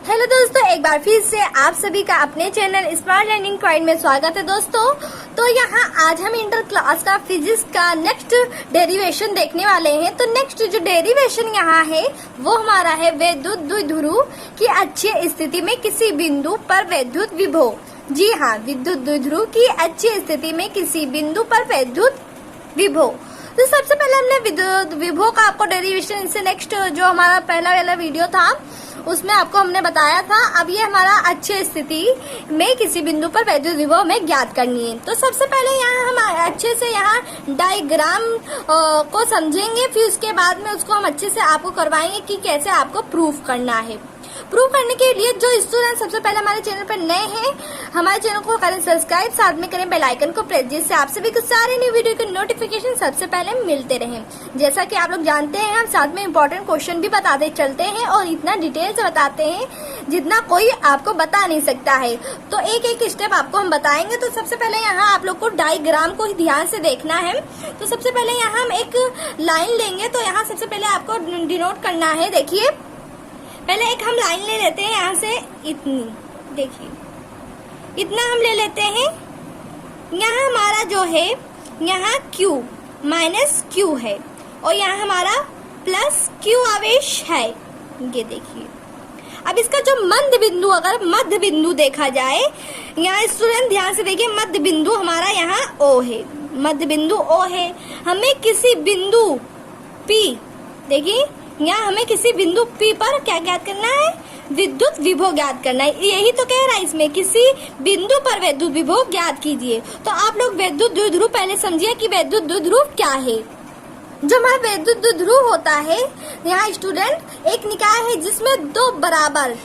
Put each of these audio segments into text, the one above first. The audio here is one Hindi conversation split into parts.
हेलो दोस्तों, एक बार फिर से आप सभी का अपने चैनल स्मार्ट लर्निंग पॉइंट में स्वागत है दोस्तों। तो यहाँ आज हम इंटर क्लास का फिजिक्स का नेक्स्ट डेरिवेशन देखने वाले हैं। तो नेक्स्ट जो डेरिवेशन यहाँ है वो हमारा है वैद्युत द्विध्रुव की अच्छी स्थिति में किसी बिंदु पर वैद्युत विभव। जी हाँ, विद्युत द्विध्रुव की अच्छी स्थिति में किसी बिंदु पर वैद्युत विभव। तो सबसे पहले हमने विद्युत विभव का आपको डेरिवेशन, इससे नेक्स्ट जो हमारा पहला वाला वीडियो था उसमें आपको हमने बताया था। अब ये हमारा अच्छी स्थिति में किसी बिंदु पर वैद्युत विभव में ज्ञात करनी है। तो सबसे पहले यहाँ हम अच्छे से यहाँ डायग्राम को समझेंगे, फिर उसके बाद में उसको हम अच्छे से आपको करवाएंगे कि कैसे आपको प्रूफ करना है। प्रूव करने के लिए जो स्टूडेंट सबसे पहले हमारे चैनल पर नए हैं, हमारे चैनल को करें सब्सक्राइब, साथ में करें बेल आइकन को प्रेस, जिससे आप सभी को सारे न्यू वीडियो के नोटिफिकेशन सबसे पहले मिलते रहें। जैसा कि आप लोग जानते हैं, हम साथ में इम्पोर्टेंट क्वेश्चन भी बताते चलते हैं और इतना डिटेल से बताते हैं जितना कोई आपको बता नहीं सकता है। तो एक एक स्टेप आपको हम बताएंगे। तो सबसे पहले यहाँ आप लोग को डायग्राम को ही ध्यान से देखना है। तो सबसे पहले यहाँ हम एक लाइन लेंगे। तो यहाँ सबसे पहले आपको डिनोट करना है। देखिए, पहले एक हम लाइन ले लेते हैं यहाँ से, इतनी, देखिए इतना हम ले लेते हैं। यहाँ हमारा जो है, यहाँ Q माइनस Q है और यहाँ हमारा प्लस Q आवेश है। ये देखिए, अब इसका जो मध्य बिंदु, अगर मध्य बिंदु देखा जाए, यहाँ स्टूडेंट ध्यान से देखिए, मध्य बिंदु हमारा यहाँ O है, मध्य बिंदु O है। हमें किसी बिंदु P, देखिए यहाँ हमें किसी बिंदु P पर क्या ज्ञात करना है? विद्युत विभव ज्ञात करना है। यही तो कह रहा है इसमें, किसी बिंदु पर वैद्युत विभव ज्ञात कीजिए। तो आप लोग वैद्युत द्विध्रुव पहले समझिए कि वैद्युत द्विध्रुव क्या है। जो हमारा वैद्युत द्विध्रुव होता है, यहाँ स्टूडेंट एक निकाय है जिसमें दो बराबर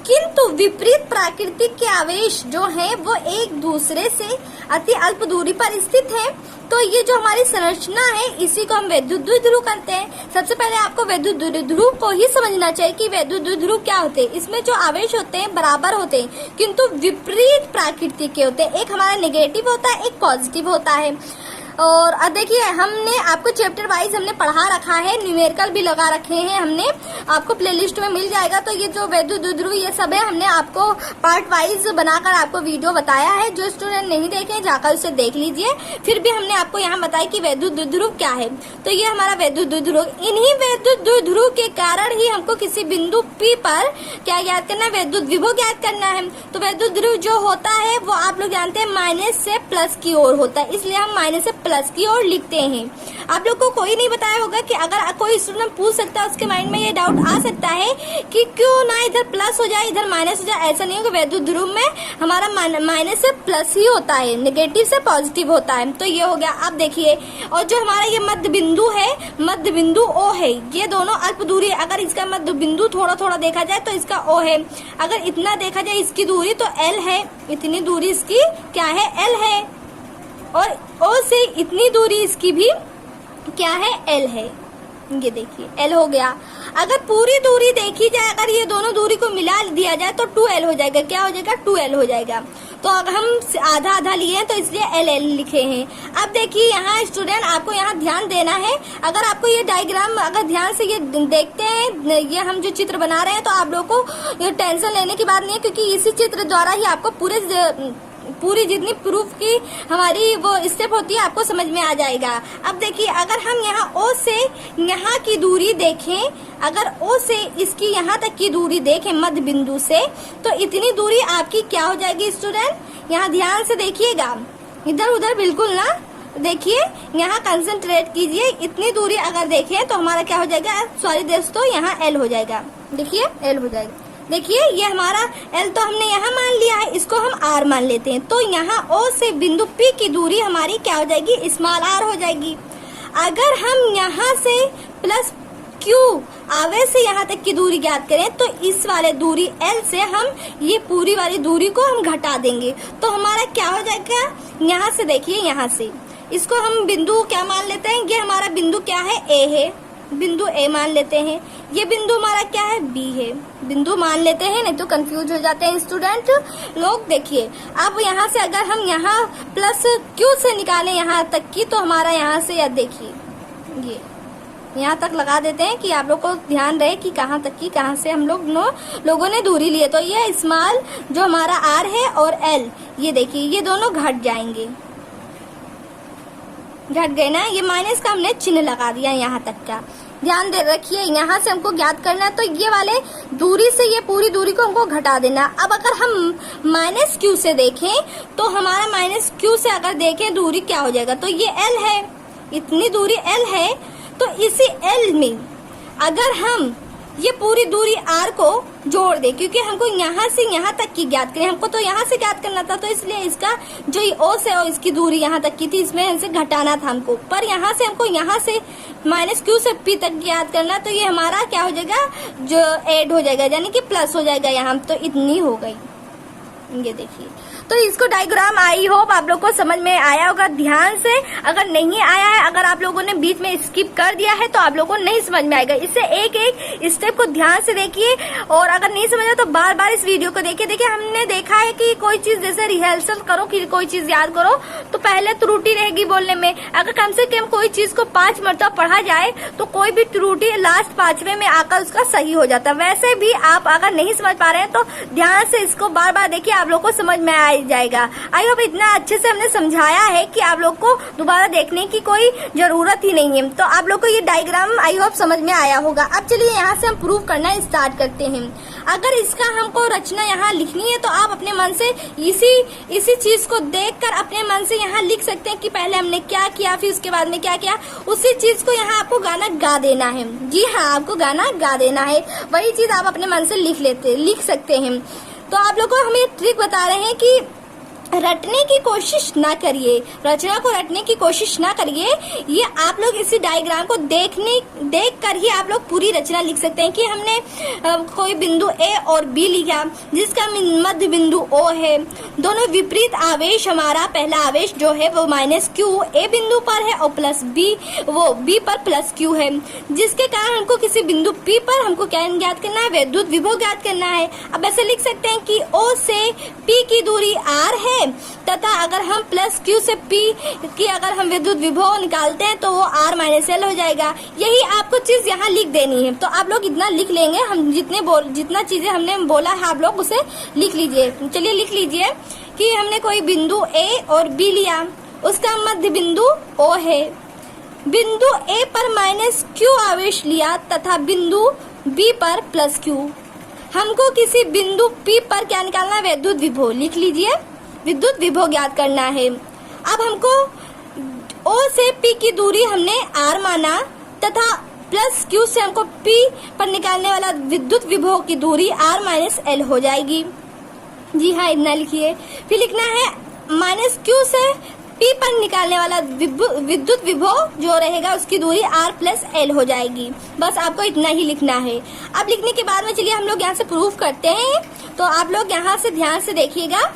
किंतु विपरीत प्राकृतिक के आवेश जो हैं वो एक दूसरे से अति अल्प दूरी पर स्थित हैं। तो ये जो हमारी संरचना है, इसी को हम वैद्युत द्विध्रुव कहते हैं। सबसे पहले आपको वैद्युत द्विध्रुव को ही समझना चाहिए कि वैद्युत द्विध्रुव क्या होते हैं। इसमें जो आवेश होते हैं बराबर होते हैं किंतु विपरीत प्राकृतिक के होते हैं। एक हमारा नेगेटिव होता है, एक पॉजिटिव होता है। और अब देखिए, हमने आपको चैप्टर वाइज हमने पढ़ा रखा है, न्यूमेरिकल भी लगा रखे हैं हमने, आपको प्लेलिस्ट में मिल जाएगा। तो ये जो वैद्युत द्विध्रुव ये सब है, हमने आपको पार्ट वाइज बनाकर आपको वीडियो बताया है। जो स्टूडेंट नहीं देखे जाकर उसे देख लीजिए। फिर भी हमने आपको यहाँ बताया कि वैद्युत द्विध्रुव क्या है। तो ये हमारा वैद्युत द्विध्रुव, इन्हीं वैद्युत द्विध्रुव के कारण ही हमको किसी बिंदु P पर क्या ज्ञात करना है? वैद्युत विभव ज्ञात करना है। तो वैद्युत द्विध्रुव जो होता है वो आप लोग जानते हैं माइनस से प्लस की ओर होता है, इसलिए हम माइनस से प्लस की ओर लिखते हैं। आप लोग को कोई नहीं बताया होगा कि अगर कोई स्टूडेंट पूछ सकता है, उसके माइंड में ये डाउट आ सकता है कि क्यों ना इधर प्लस हो जाए इधर माइनस हो जाए। ऐसा नहीं होगा, वैद्युत ध्रुव में हमारा माइनस से प्लस ही होता है, नेगेटिव से पॉजिटिव होता है। तो ये हो गया। अब देखिए, और जो हमारा ये मध्य बिंदु है, मध्य बिंदु O है, ये दोनों अल्प दूरी। अगर इसका मध्य बिंदु थोड़ा थोड़ा देखा जाए तो इसका O है। अगर इतना देखा जाए इसकी दूरी तो L है, इतनी दूरी इसकी क्या है? L है। और O से इतनी दूरी इसकी भी क्या है? L है। ये देखिए, L हो गया। अगर पूरी दूरी देखी जाए, अगर ये दोनों दूरी को मिला दिया जाए तो 2L हो जाएगा। क्या हो जाएगा? 2L हो जाएगा। तो अगर हम आधा आधा लिए हैं तो इसलिए LL लिखे हैं। अब देखिए, यहाँ स्टूडेंट आपको यहाँ ध्यान देना है। अगर आपको ये डायग्राम अगर ध्यान से ये देखते हैं, ये हम जो चित्र बना रहे हैं, तो आप लोगों को ये टेंशन लेने की बात नहीं है, क्योंकि इसी चित्र द्वारा ही आपको पूरी जितनी प्रूफ की हमारी वो स्टेप होती है आपको समझ में आ जाएगा। अब देखिए, अगर हम यहाँ O से यहाँ की दूरी देखें, अगर O से इसकी यहाँ तक की दूरी देखें मध्य बिंदु से, तो इतनी दूरी आपकी क्या हो जाएगी स्टूडेंट? यहाँ ध्यान से देखिएगा, इधर उधर बिल्कुल ना देखिए, यहाँ कंसंट्रेट कीजिए। इतनी दूरी अगर देखें तो हमारा क्या हो जाएगा? सॉरी दोस्तों, यहाँ L हो जाएगा। देखिए, L हो जाएगा। देखिए, ये हमारा L तो हमने यहाँ मान लिया है, इसको हम R मान लेते हैं। तो यहाँ O से बिंदु P की दूरी हमारी क्या हो जाएगी? स्मॉल r हो जाएगी। अगर हम यहाँ से प्लस Q आवेश से यहाँ तक की दूरी ज्ञात करें तो इस वाले दूरी L से हम ये पूरी वाली दूरी को हम घटा देंगे। तो हमारा क्या हो जाएगा? यहाँ से देखिए, यहाँ से इसको हम बिंदु क्या मान लेते हैं? ये हमारा बिंदु क्या है? A है, बिंदु A मान लेते हैं। ये बिंदु हमारा क्या है? B है, बिंदु मान लेते हैं, नहीं तो कंफ्यूज हो जाते हैं स्टूडेंट लोग। देखिए, अब यहाँ से अगर हम यहाँ प्लस Q से निकालें यहाँ तक की, तो हमारा यहाँ से, या देखिए ये यहाँ तक लगा देते हैं कि आप लोग को ध्यान रहे कि कहाँ तक की कहाँ से हम लोगों ने दूरी ली है। तो ये स्मॉल जो हमारा आर है और एल, ये देखिए ये दोनों घट जाएंगे, घट गए ना। ये माइनस का हमने चिन्ह लगा दिया यहाँ तक का, ध्यान दे रखिए। यहाँ से हमको ज्ञात करना है, तो ये वाले दूरी से ये पूरी दूरी को हमको घटा देना। अब अगर हम माइनस क्यू से देखें तो हमारा माइनस क्यू से अगर देखें दूरी क्या हो जाएगा, तो ये एल है, इतनी दूरी एल है। तो इसी एल में अगर हम ये पूरी दूरी आर को जोड़ दे, क्योंकि हमको यहाँ से यहाँ तक की ज्ञात करें, हमको तो यहाँ से ज्ञात करना था, तो इसलिए इसका जो ओ से और इसकी दूरी यहाँ तक की थी, इसमें इनसे घटाना था हमको। पर यहाँ से हमको यहाँ से माइनस क्यू से पी तक ज्ञात करना, तो ये हमारा क्या हो जाएगा, जो ऐड हो जाएगा, यानी कि प्लस हो जाएगा यहाँ। तो इतनी हो गई, ये देखिए। तो इसको डायग्राम आई होप आप लोग को समझ में आया होगा ध्यान से। अगर नहीं आया है, अगर आप लोगों ने बीच में स्किप कर दिया है, तो आप लोगों को नहीं समझ में आएगा। इससे एक एक स्टेप को ध्यान से देखिए, और अगर नहीं समझ आया तो बार बार इस वीडियो को देखिए। देखिए हमने देखा है कि कोई चीज जैसे रिहर्सल करो कि कोई चीज याद करो, तो पहले त्रुटि रहेगी बोलने में। अगर कम से कम कोई चीज को 5 मरतबा पढ़ा जाए तो कोई भी त्रुटि लास्ट 5वें में आकर उसका सही हो जाता है। वैसे भी आप अगर नहीं समझ पा रहे हैं तो ध्यान से इसको बार बार देखिए, आप लोग को समझ में आ जाएगा। आई होप इतना अच्छे से हमने समझाया है कि आप लोग को दोबारा देखने की कोई जरूरत ही नहीं है। तो आप लोग को ये डायग्राम आई होप समझ में आया होगा। अब चलिए यहाँ से हम प्रूव करना स्टार्ट करते हैं। अगर इसका हमको रचना यहाँ लिखनी है तो आप अपने मन से इसी चीज को देखकर अपने मन से यहाँ लिख सकते हैं कि पहले हमने क्या किया, फिर उसके बाद में क्या किया। उसी चीज को यहाँ आपको गाना गा देना है। जी हाँ, आपको गाना गा देना है। वही चीज आप अपने मन से लिख सकते हैं। तो आप लोग को हमें ट्रिक बता रहे हैं कि रटने की कोशिश ना करिए, रचना को रटने की कोशिश ना करिए। ये आप लोग इसी डायग्राम को देख कर ही आप लोग पूरी रचना लिख सकते हैं कि हमने कोई बिंदु ए और बी लिया, जिसका मध्य बिंदु ओ है। दोनों विपरीत आवेश, हमारा पहला आवेश जो है वो माइनस क्यू ए बिंदु पर है और प्लस बी वो बी पर प्लस क्यू है, जिसके कारण हमको किसी बिंदु पी पर हमको क्या ज्ञात करना है, विद्युत विभव ज्ञात करना है। अब ऐसे लिख सकते हैं कि ओ से पी की दूरी आर है, तथा अगर हम प्लस क्यू से पी की अगर हम विद्युत विभव निकालते हैं तो वो आर माइनस एल हो जाएगा। यही आपको चीज यहाँ लिख देनी है। तो आप लोग इतना लिख लेंगे, हम जितना चीजें हमने बोला है आप लोग उसे लिख लीजिए। चलिए लिख लीजिए कि हमने कोई बिंदु ए और बी लिया, उसका मध्य बिंदु ओ है। बिंदु ए पर माइनस क्यू आवेश लिया तथा बिंदु बी पर प्लस क्यू। हमको किसी बिंदु पी पर क्या निकालना है, विद्युत विभव। लिख लीजिए, विद्युत विभव ज्ञात करना है। अब हमको O से P की दूरी हमने R माना तथा प्लस Q से हमको P पर निकालने वाला विद्युत विभव की दूरी R माइनस एल हो जाएगी। जी हाँ, इतना लिखिए। फिर लिखना है माइनस Q से P पर निकालने वाला विद्युत विभव जो रहेगा उसकी दूरी R प्लस एल हो जाएगी। बस आपको इतना ही लिखना है। अब लिखने के बाद में चलिए हम लोग यहाँ से प्रूफ करते हैं। तो आप लोग यहाँ से ध्यान से देखिएगा,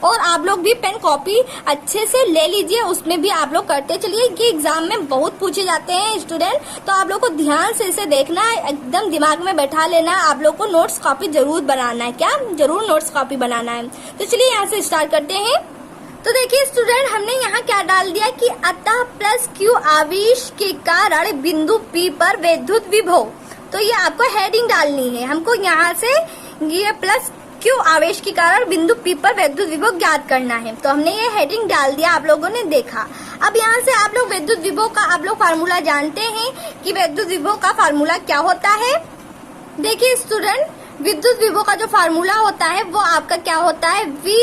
और आप लोग भी पेन कॉपी अच्छे से ले लीजिए, उसमें भी आप लोग करते चलिए। ये एग्जाम में बहुत पूछे जाते हैं स्टूडेंट, तो आप लोग को ध्यान से इसे देखना है, एकदम दिमाग में बैठा लेना। आप लोग को नोट्स कॉपी जरूर बनाना है, क्या जरूर नोट्स कॉपी बनाना है। तो चलिए यहाँ से स्टार्ट करते हैं। तो देखिए स्टूडेंट, हमने यहाँ क्या डाल दिया कि अतः प्लस क्यू आवेश के कारण बिंदु पी पर विद्युत विभव। तो ये आपको हेडिंग डालनी है। हमको यहाँ से ये प्लस क्यू आवेश के कारण बिंदु पी पर विद्युत विभव ज्ञात करना है। तो हमने ये हेडिंग डाल दिया, आप लोगों ने देखा। अब यहाँ से आप लोग विद्युत विभव का आप लोग फार्मूला जानते हैं कि विद्युत विभव का फार्मूला क्या होता है। देखिए स्टूडेंट, विद्युत विभव का जो फार्मूला होता है वो आपका क्या होता है, V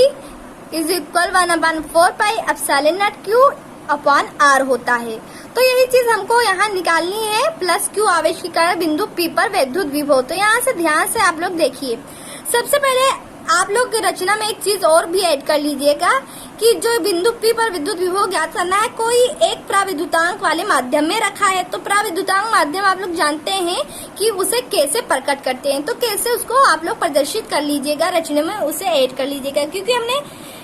is equal 1/4 pi epsilon not Q upon R होता है। तो यही चीज हमको यहाँ निकालनी है, प्लस क्यू आवेश के कारण बिंदु पी पर विद्युत विभव। तो यहाँ से ध्यान से आप लोग देखिए। सबसे पहले आप लोग रचना में एक चीज और भी ऐड कर लीजिएगा कि जो बिंदु पी पर विद्युत विभव ज्ञात करना है, कोई एक प्राविद्युतांक वाले माध्यम में रखा है। तो प्राविद्युतांक माध्यम आप लोग जानते हैं कि उसे कैसे प्रकट करते हैं, तो कैसे उसको आप लोग प्रदर्शित कर लीजिएगा, रचना में उसे ऐड कर लीजिएगा। क्योंकि हमने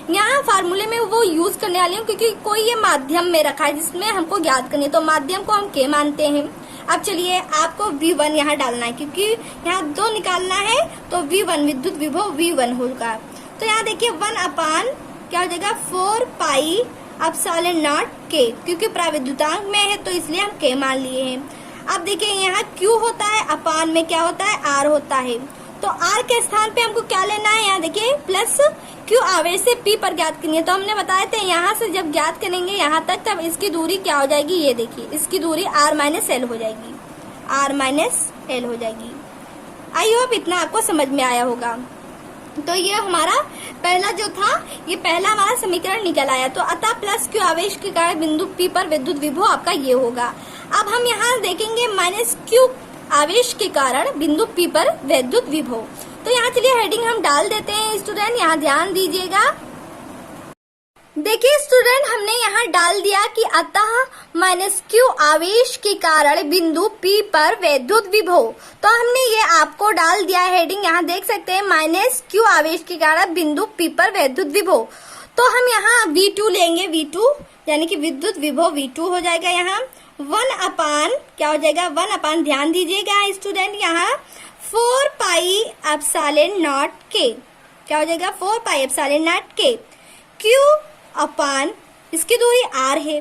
यहाँ फार्मूले में वो यूज करने वाले हैं, क्योंकि कोई ये माध्यम में रखा है जिसमें हमको ज्ञात करनी है। तो माध्यम को हम के मानते हैं। अब चलिए आपको V1 यहाँ डालना है, क्योंकि यहाँ 2 निकालना है, तो V1 विद्युत विभव V1 होगा। तो यहाँ देखिए 1 अपान क्या हो जाएगा 4 पाई एप्सिलॉन नॉट K, क्योंकि प्राविद्युतांक में है तो इसलिए हम K मान लिए हैं। अब देखिए यहाँ Q होता है, अपान में क्या होता है, R होता है। तो R के स्थान पे हमको क्या लेना है, यहाँ देखिए प्लस Q आवेश से P पर ज्ञात करनी है। तो हमने बताए थे यहाँ से जब ज्ञात करेंगे यहाँ तक, तब इसकी दूरी क्या हो जाएगी, ये देखिए इसकी दूरी R माइनस L हो जाएगी, R माइनस L हो जाएगी। आई होप इतना आपको समझ में आया होगा। तो ये हमारा पहला जो था, ये पहला हमारा समीकरण निकल आया। तो अतः प्लस Q आवेश के कारण बिंदु P पर विद्युत विभव आपका ये होगा। अब हम यहाँ देखेंगे माइनस Q आवेश के कारण बिंदु P पर विद्युत विभव। तो यहाँ चलिए हेडिंग हम डाल देते हैं स्टूडेंट, यहाँ ध्यान दीजिएगा। देखिए स्टूडेंट, हमने यहाँ डाल दिया कि अतः माइनस Q आवेश के कारण बिंदु P पर विद्युत विभव। तो हमने ये आपको डाल दिया है हेडिंग, यहाँ देख सकते हैं माइनस Q आवेश के कारण बिंदु P पर विद्युत विभव। तो हम यहाँ V2 लेंगे, V2 यानी कि विद्युत विभव V2 हो जाएगा यहाँ 1 अपान क्या हो जाएगा, 1 अपान ध्यान दीजिएगा स्टूडेंट, यहाँ 4 पाई एप्सिलॉन नॉट K क्या हो जाएगा, 4 pi epsilon not K Q अपान इसकी दूरी R है।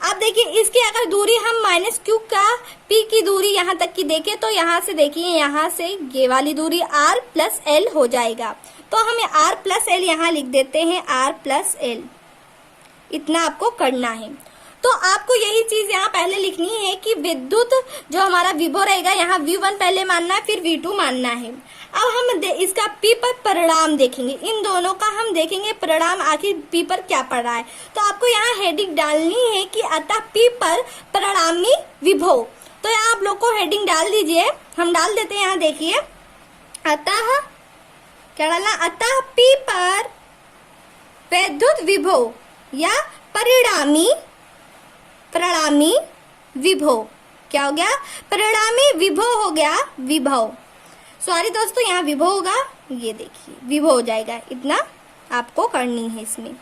अब देखिए इसकी अगर दूरी हम माइनस Q का P की दूरी यहाँ तक की देखें तो यहाँ से देखिए, यहाँ से ये वाली दूरी R प्लस L हो जाएगा। तो हम R प्लस L यहाँ लिख देते हैं, R प्लस L, इतना आपको करना है। तो आपको यही चीज यहाँ पहले लिखनी है कि विद्युत जो हमारा विभव रहेगा यहाँ V1 पहले मानना है, फिर V2 मानना है। अब हम इसका P पर परिणाम देखेंगे, इन दोनों का हम देखेंगे परिणाम आखिर P पर क्या पड़ रहा है। तो आपको यहाँ हेडिंग डालनी है कि अतः P पर परिणामी विभव। तो यहाँ आप लोग को हेडिंग डाल दीजिए, हम डाल देते हैं। यहाँ देखिए अतः क्या डालना, अतः P पर विद्युत विभव या परिणामी विभव क्या हो गया, परिणामी विभव हो गया, विभव सॉरी दोस्तों, यहाँ विभव होगा, ये देखिए विभव हो जाएगा, इतना आपको करनी है इसमें।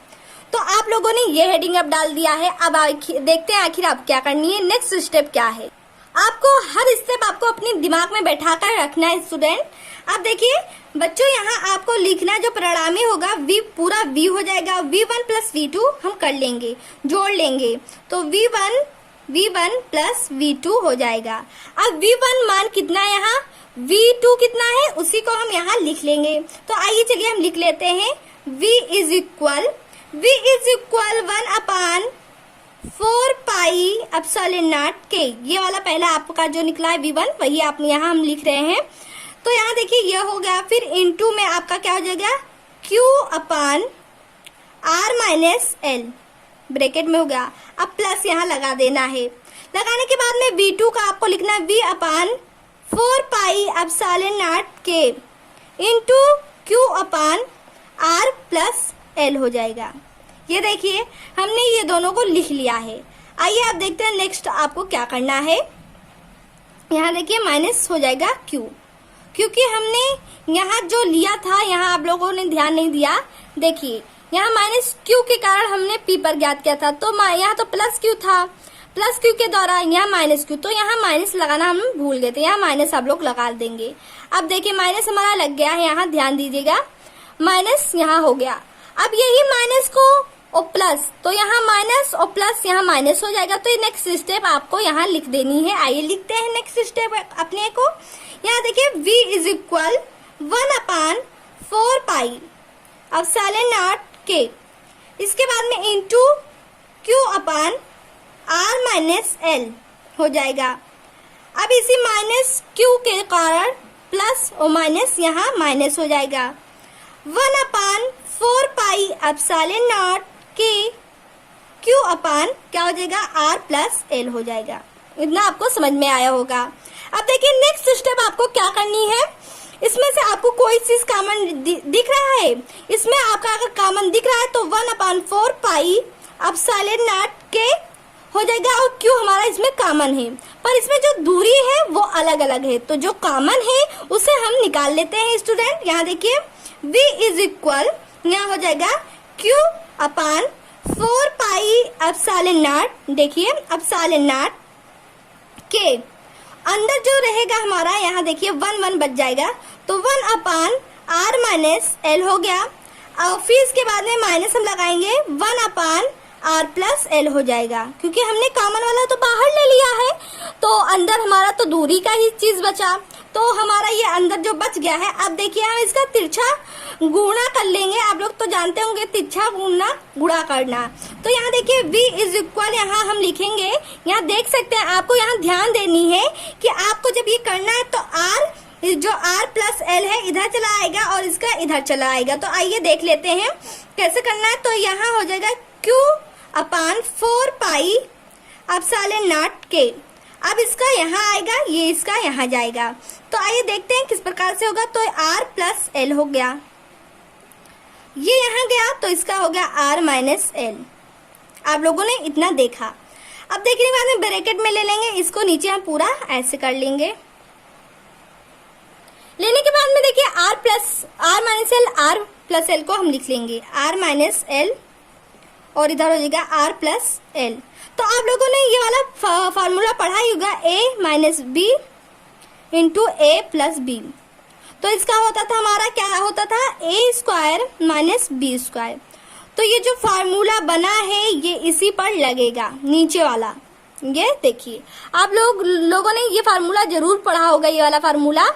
तो आप लोगों ने ये हेडिंग अब डाल दिया है। अब देखते हैं आखिर आप क्या करनी है, नेक्स्ट स्टेप क्या है। आपको हर स्टेप आपको अपने दिमाग में बैठा कर रखना है स्टूडेंट। अब देखिए बच्चों, यहाँ आपको लिखना जो परिणामी होगा V पूरा V हो जाएगा, V1 प्लस V2 हम कर लेंगे, जोड़ लेंगे, तो V1 प्लस V2 हो जाएगा। अब V1 मान कितना है, यहाँ V2 कितना है उसी को हम यहाँ लिख लेंगे। तो आइए चलिए हम लिख लेते हैं, V is equal 1 upon 4 pi epsilon not K, ये वाला पहला आपका जो निकला है V1 वही आप यहाँ हम लिख रहे हैं। तो यहाँ देखिए ये हो गया, फिर इनटू में आपका क्या हो जाएगा, Q अपान R माइनस L ब्रैकेट में हो गया। अब प्लस यहाँ लगा देना है, लगाने के बाद में V2 का आपको लिखना है V upon 4 pi epsilon not K into Q upon R plus L हो जाएगा। ये देखिए हमने ये दोनों को लिख लिया है। आइए आप देखते हैं नेक्स्ट आपको क्या करना है। यहाँ देखिए माइनस हो जाएगा Q, क्योंकि हमने यहाँ जो लिया था यहाँ आप लोगों ने ध्यान नहीं दिया। देखिए यहाँ माइनस Q के कारण हमने P पर ज्ञात किया था, तो यहाँ तो प्लस Q था, प्लस Q के द्वारा यहाँ माइनस Q, तो यहाँ माइनस लगाना हम भूल गए थे, यहाँ माइनस आप लोग लगा देंगे। अब देखिए माइनस हमारा लग गया है, यहाँ ध्यान दीजिएगा, माइनस यहाँ हो गया। अब यही माइनस को और प्लस, तो यहाँ माइनस और प्लस यहाँ माइनस हो जाएगा। तो नेक्स्ट स्टेप आपको यहाँ लिख देनी है। आइए लिखते हैं नेक्स्ट स्टेप अपने को। यहाँ देखिए V is equal 1 upon 4 pi epsilon not K, इसके बाद में इंटू Q अपान R माइनस L हो जाएगा। अब इसी माइनस Q के कारण प्लस और माइनस यहाँ माइनस हो जाएगा। 1 अपान 4 pi epsilon not K Q अपान क्या हो जाएगा, R प्लस L हो जाएगा। इतना आपको समझ में आया होगा। अब देखिए नेक्स्ट स्टेप आपको क्या करनी है। इसमें से आपको कोई चीज कॉमन दिख रहा है, इसमें आपका अगर कॉमन दिख रहा है तो 1 अपान 4 पाई एप्सिलॉन नॉट K हो जाएगा और Q हमारा इसमें कॉमन है, पर इसमें जो दूरी है वो अलग अलग है, तो जो कॉमन है उसे हम निकाल लेते हैं स्टूडेंट। यहाँ देखिए V इज इक्वल यहाँ हो जाएगा Q upon 4 pi epsilon not, देखिए एप्सिलॉन नॉट K, अंदर जो रहेगा हमारा यहाँ देखिए 1 बच जाएगा, तो 1 अपान R माइनस L हो गया। और फिर इसके बाद में माइनस हम लगाएंगे 1 अपान आर प्लस एल हो जाएगा, क्योंकि हमने कॉमन वाला तो बाहर ले लिया है, तो अंदर हमारा तो दूरी का ही चीज बचा, तो हमारा ये अंदर जो बच गया है। अब देखिए हम इसका तिरछा गुणा कर लेंगे। आप लोग तो जानते होंगे तिरछा गुणा गुणा करना। तो यहाँ देखिए v इज इक्वल, यहाँ हम लिखेंगे, यहाँ देख सकते हैं, आपको यहाँ ध्यान देनी है कि आपको जब ये करना है तो r जो r प्लस एल है इधर चला आएगा और इसका इधर चला आएगा। तो आइए देख लेते हैं कैसे करना है। तो यहाँ हो जाएगा q upon 4 pi epsilon not k। अब इसका यहाँ आएगा, ये इसका यहाँ जाएगा। तो आइए देखते हैं किस प्रकार से होगा। तो r प्लस एल हो गया, ये यहाँ गया तो इसका हो गया r माइनस एल। आप लोगों ने इतना देखा। अब देखने के बाद में ब्रैकेट में ले लेंगे, इसको नीचे हम पूरा ऐसे कर लेंगे। लेने के बाद में देखिए r minus L, r plus L को हम लिख लेंगे r माइनस एल और इधर हो जाएगा r प्लस एल। तो आप लोगों ने ये वाला फॉर्मूला पढ़ा ही होगा, a minus B into A plus B. तो इसका होता था हमारा, क्या होता था, A square minus B square. तो ये जो फार्मूला बना है ये इसी पर लगेगा, नीचे वाला। ये देखिए आप लोगों ने ये फार्मूला जरूर पढ़ा होगा, ये वाला फार्मूला,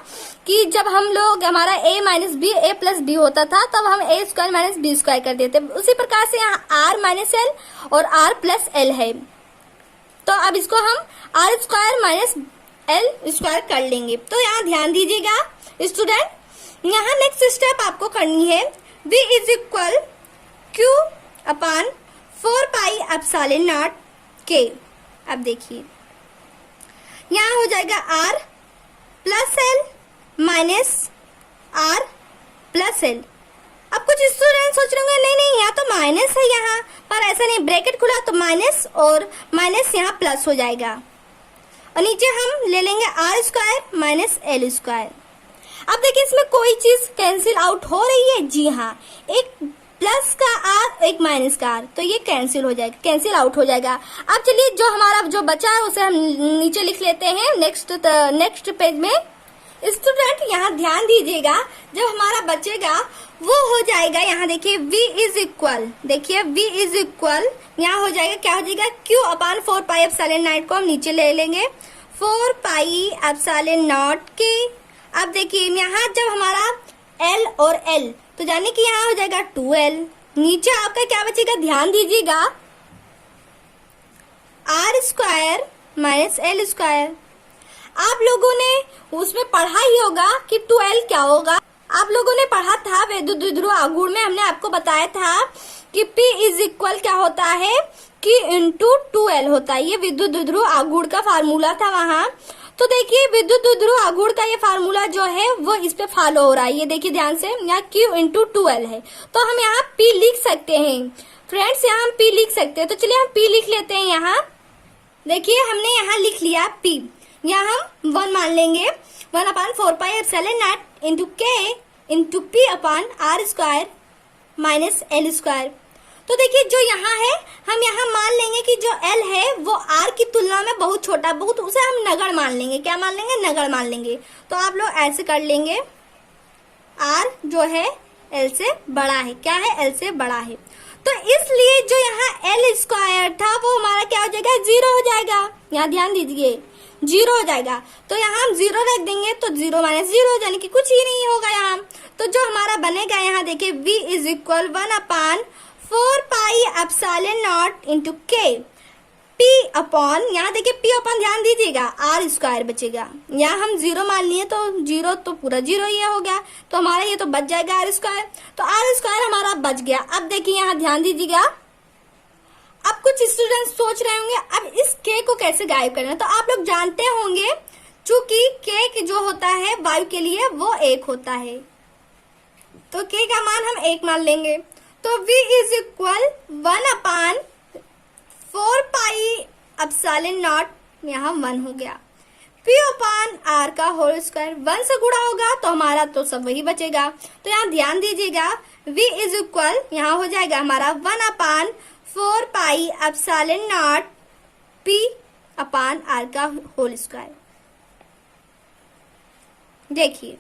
कि जब हम लोग हमारा a minus B A plus B होता था तब हम A square minus B square कर देते। उसी प्रकार से यहाँ r माइनस एल और r प्लस एल है, तो अब इसको हम r square minus L square कर लेंगे। तो यहाँ ध्यान दीजिएगा स्टूडेंट, यहाँ नेक्स्ट स्टेप आपको करनी है v is equal q upon 4 pi epsilon not k। अब देखिए यहाँ हो जाएगा r plus L minus r plus L. अब कुछ स्टूडेंट सोच रहे होंगे नहीं यहाँ तो माइनस है यहाँ पर, ऐसा नहीं, ब्रैकेट खुला तो माइनस और माइनस यहाँ प्लस हो जाएगा और नीचे हम ले लेंगे r square minus L square. अब देखिए इसमें कोई चीज कैंसिल आउट हो रही है, जी हाँ, एक प्लस का r एक माइनस का r, तो ये कैंसिल हो जाएगा, कैंसिल आउट हो जाएगा। अब चलिए जो हमारा जो बचा है उसे हम नीचे लिख लेते हैं नेक्स्ट पेज में। स्टूडेंट यहाँ ध्यान दीजिएगा, जब हमारा बचेगा वो हो जाएगा, यहाँ देखिए v इज इक्वल, देखिए v इज इक्वल यहाँ हो जाएगा, क्या हो जाएगा, q upon 4 pi epsilon not को हम नीचे ले लेंगे 4 पाई एप्सिलॉन नॉट के। अब देखिए यहाँ जब हमारा l और l, तो जाने कि यहाँ हो जाएगा 2l, नीचे आपका क्या बचेगा, ध्यान दीजिएगा, r square minus L square. आप लोगों ने उसमें पढ़ा ही होगा कि 2l क्या होगा, आप लोगों ने पढ़ा था वैद्युत द्विध्रुव आघूर्ण में, हमने आपको बताया था कि P इज इक्वल क्या होता है, कि इंटू 2l होता है। ये विद्युत द्विध्रुव आघूर्ण का फार्मूला था वहां। तो देखिए विद्युत द्विध्रुव आघूर्ण का ये फार्मूला जो है वो इस पे फॉलो हो रहा है। ये देखिए ध्यान से, यहाँ Q इंटू 2l है, तो हम यहाँ P लिख सकते हैं फ्रेंड्स, यहाँ हम P लिख सकते हैं। तो चलिए हम P लिख लेते हैं। यहाँ देखिए हमने यहाँ लिख लिया P, यहाँ हम 1 मान लेंगे, 1 अपान 4 pi epsilon not into k into P upon r square minus L square. तो देखिए जो यहाँ है हम यहाँ मान लेंगे कि जो L है वो R की तुलना में बहुत छोटा, बहुत, उसे हम नगण्य मान लेंगे। क्या मान लेंगे, नगण्य मान लेंगे। तो आप लोग ऐसे कर लेंगे, R जो है L से बड़ा है, क्या है, L से बड़ा है। तो इसलिए जो यहाँ L स्क्वायर था वो हमारा क्या हो जाएगा, 0 हो जाएगा। यहाँ ध्यान दीजिए 0 हो जाएगा, तो यहाँ हम 0 रख देंगे तो 0 माइनस 0 यानी कि कुछ ही नहीं होगा यहाँ। तो जो हमारा बनेगा यहाँ देखिए v is equal 1 upon 4 pi epsilon not into k, P upon, यहाँ देखिए P अपॉन ध्यान दीजिएगा r स्क्वायर बचेगा। यहाँ हम 0 मान लिए तो 0 तो पूरा 0 ही हो गया, तो हमारा ये तो बच जाएगा r स्क्वायर। तो r स्क्वायर हमारा बच गया। अब देखिए यहाँ ध्यान दीजिएगा, अब कुछ स्टूडेंट सोच रहे होंगे अब इस k को कैसे गायब करना है। तो आप लोग जानते होंगे चूंकि k जो होता है वायु के लिए वो 1 होता है, तो k का मान हम 1 मान लेंगे। तो v is equal 1 upon 4 pi epsilon not, यहाँ 1 हो गया, P अपान r का होल स्क्वायर 1 से गुणा होगा तो हमारा तो सब वही बचेगा। तो यहाँ ध्यान दीजिएगा v इज इक्वल यहाँ हो जाएगा हमारा 1 अपान 4 pi epsilon not P upon r का होल स्क्वायर। देखिए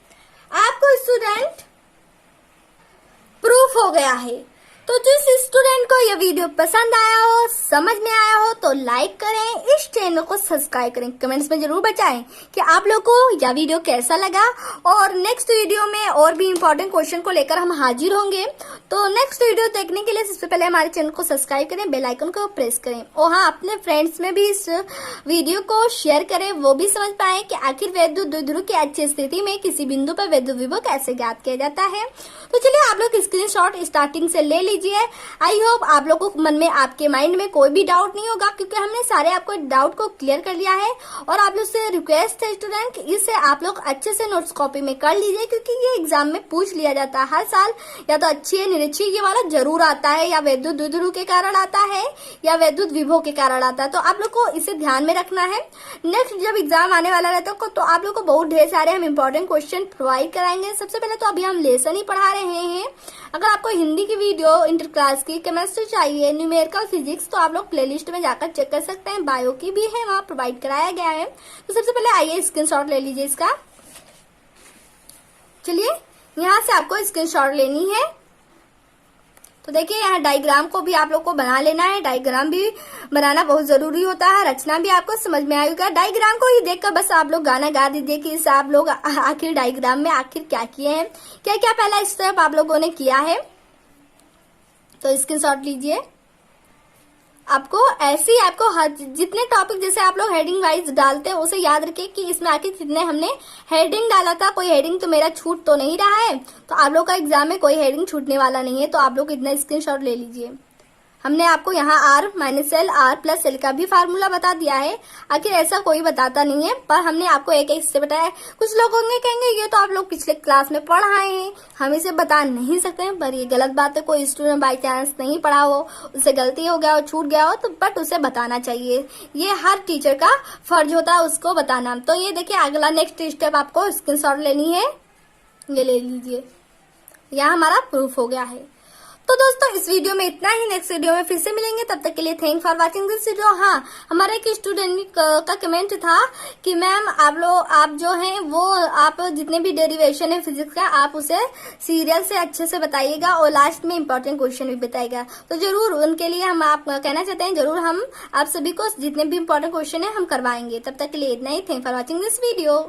आपको स्टूडेंट प्रूफ हो गया है। तो तो जिस स्टूडेंट को यह वीडियो पसंद आया हो, समझ में आया हो तो लाइक करें, इस चैनल को सब्सक्राइब करें, कमेंट्स में जरूर बताएं कि आप लोग को यह वीडियो कैसा लगा। और नेक्स्ट वीडियो में और भी इम्पोर्टेंट क्वेश्चन को लेकर हम हाजिर होंगे। तो नेक्स्ट वीडियो देखने के लिए सबसे पहले हमारे चैनल को सब्सक्राइब करें, बेल आइकन को प्रेस करें और हाँ, अपने फ्रेंड्स में भी इस वीडियो को शेयर करें, वो भी समझ पाए कि आखिर वैद्युत द्विध्रुव की अच्छी स्थिति में किसी बिंदु पर वैद्युत विभव कैसे ज्ञात किया जाता है। तो चलिए आप लोग स्क्रीनशॉट स्टार्टिंग से ले लीजिए। आई होप आप लोगों को मन में, आपके माइंड में कोई भी डाउट नहीं होगा, क्योंकि हमने सारे आपको डाउट को क्लियर कर लिया है। और आप लोग से रिक्वेस्ट है स्टूडेंट, इसे आप लोग अच्छे से नोट्स कॉपी में कर लीजिए, क्योंकि ये एग्जाम में पूछ लिया जाता है हर साल। या तो अच्छी है निरीक्षी ये वाला जरूर आता है, या वैद्युत द्विध्रुव के कारण आता है, या वैद्युत विभव के कारण आता है। तो आप लोग को इसे ध्यान में रखना है। नेक्स्ट जब एग्जाम आने वाला रहता है तो आप लोग को बहुत ढेर सारे हम इंपॉर्टेंट क्वेश्चन प्रोवाइड कराएंगे। सबसे पहले तो अभी हम लेसन ही पढ़ा रहे हैं। अगर आपको हिंदी की वीडियो, इंटर क्लास की, केमिस्ट्री चाहिए, न्यूमेरिकल, फिजिक्स, तो आप लोग प्लेलिस्ट में जाकर चेक कर सकते हैं। बायो की भी है, वहाँ प्रोवाइड कराया गया है। तो सबसे पहले आइए स्क्रीनशॉट ले लीजिए इसका। चलिए यहाँ से आपको स्क्रीनशॉट लेनी है। तो देखिए यहाँ डायग्राम को भी आप लोग को बना लेना है। डायग्राम भी बनाना बहुत जरूरी होता है, रचना भी आपको समझ में आएगा। डायग्राम को ही देखकर बस आप लोग गाना गा दीजिए कि इस आप लोग आखिर डायग्राम में आखिर क्या किए हैं, क्या क्या पहला स्टेप आप लोगों ने किया है। तो स्क्रीनशॉट लीजिए। आपको ऐसे ही आपको जितने टॉपिक जैसे आप लोग हेडिंग वाइज डालते हैं उसे याद रखिए कि इसमें आखिर कितने हमने हेडिंग डाला था। कोई हेडिंग तो मेरा छूट तो नहीं रहा है, तो आप लोग का एग्जाम में कोई हेडिंग छूटने वाला नहीं है। तो आप लोग इतना स्क्रीनशॉट ले लीजिए। हमने आपको यहाँ R-L R+L का भी फार्मूला बता दिया है। आखिर ऐसा कोई बताता नहीं है, पर हमने आपको एक एक से बताया है। कुछ लोग होंगे कहेंगे ये तो आप लोग पिछले क्लास में पढ़ आए हैं, हम इसे बता नहीं सकते हैं, पर ये गलत बात है। कोई स्टूडेंट बाई चांस नहीं पढ़ा हो, उससे गलती हो गया हो, छूट गया हो, तो बट उसे बताना चाहिए। ये हर टीचर का फर्ज होता है उसको बताना। तो ये देखिए अगला नेक्स्ट स्टेप आपको स्क्रीनशॉट लेनी है, ये ले लीजिए। यहाँ हमारा प्रूफ हो गया है। तो दोस्तों इस वीडियो में इतना ही। नेक्स्ट वीडियो में फिर से मिलेंगे, तब तक के लिए thank for watching this video. हाँ, हमारे एक स्टूडेंट का कमेंट था कि मैम आप जो हैं वो आप जितने भी डेरिवेशन है फिजिक्स का आप उसे सीरियल से अच्छे से बताइएगा और लास्ट में इंपॉर्टेंट क्वेश्चन भी बताइएगा। तो जरूर उनके लिए हम आप कहना चाहते हैं, जरूर हम आप सभी को जितने भी इंपॉर्टेंट क्वेश्चन है हम करवाएंगे। तब तक के लिए इतना ही। Thank for watching this video.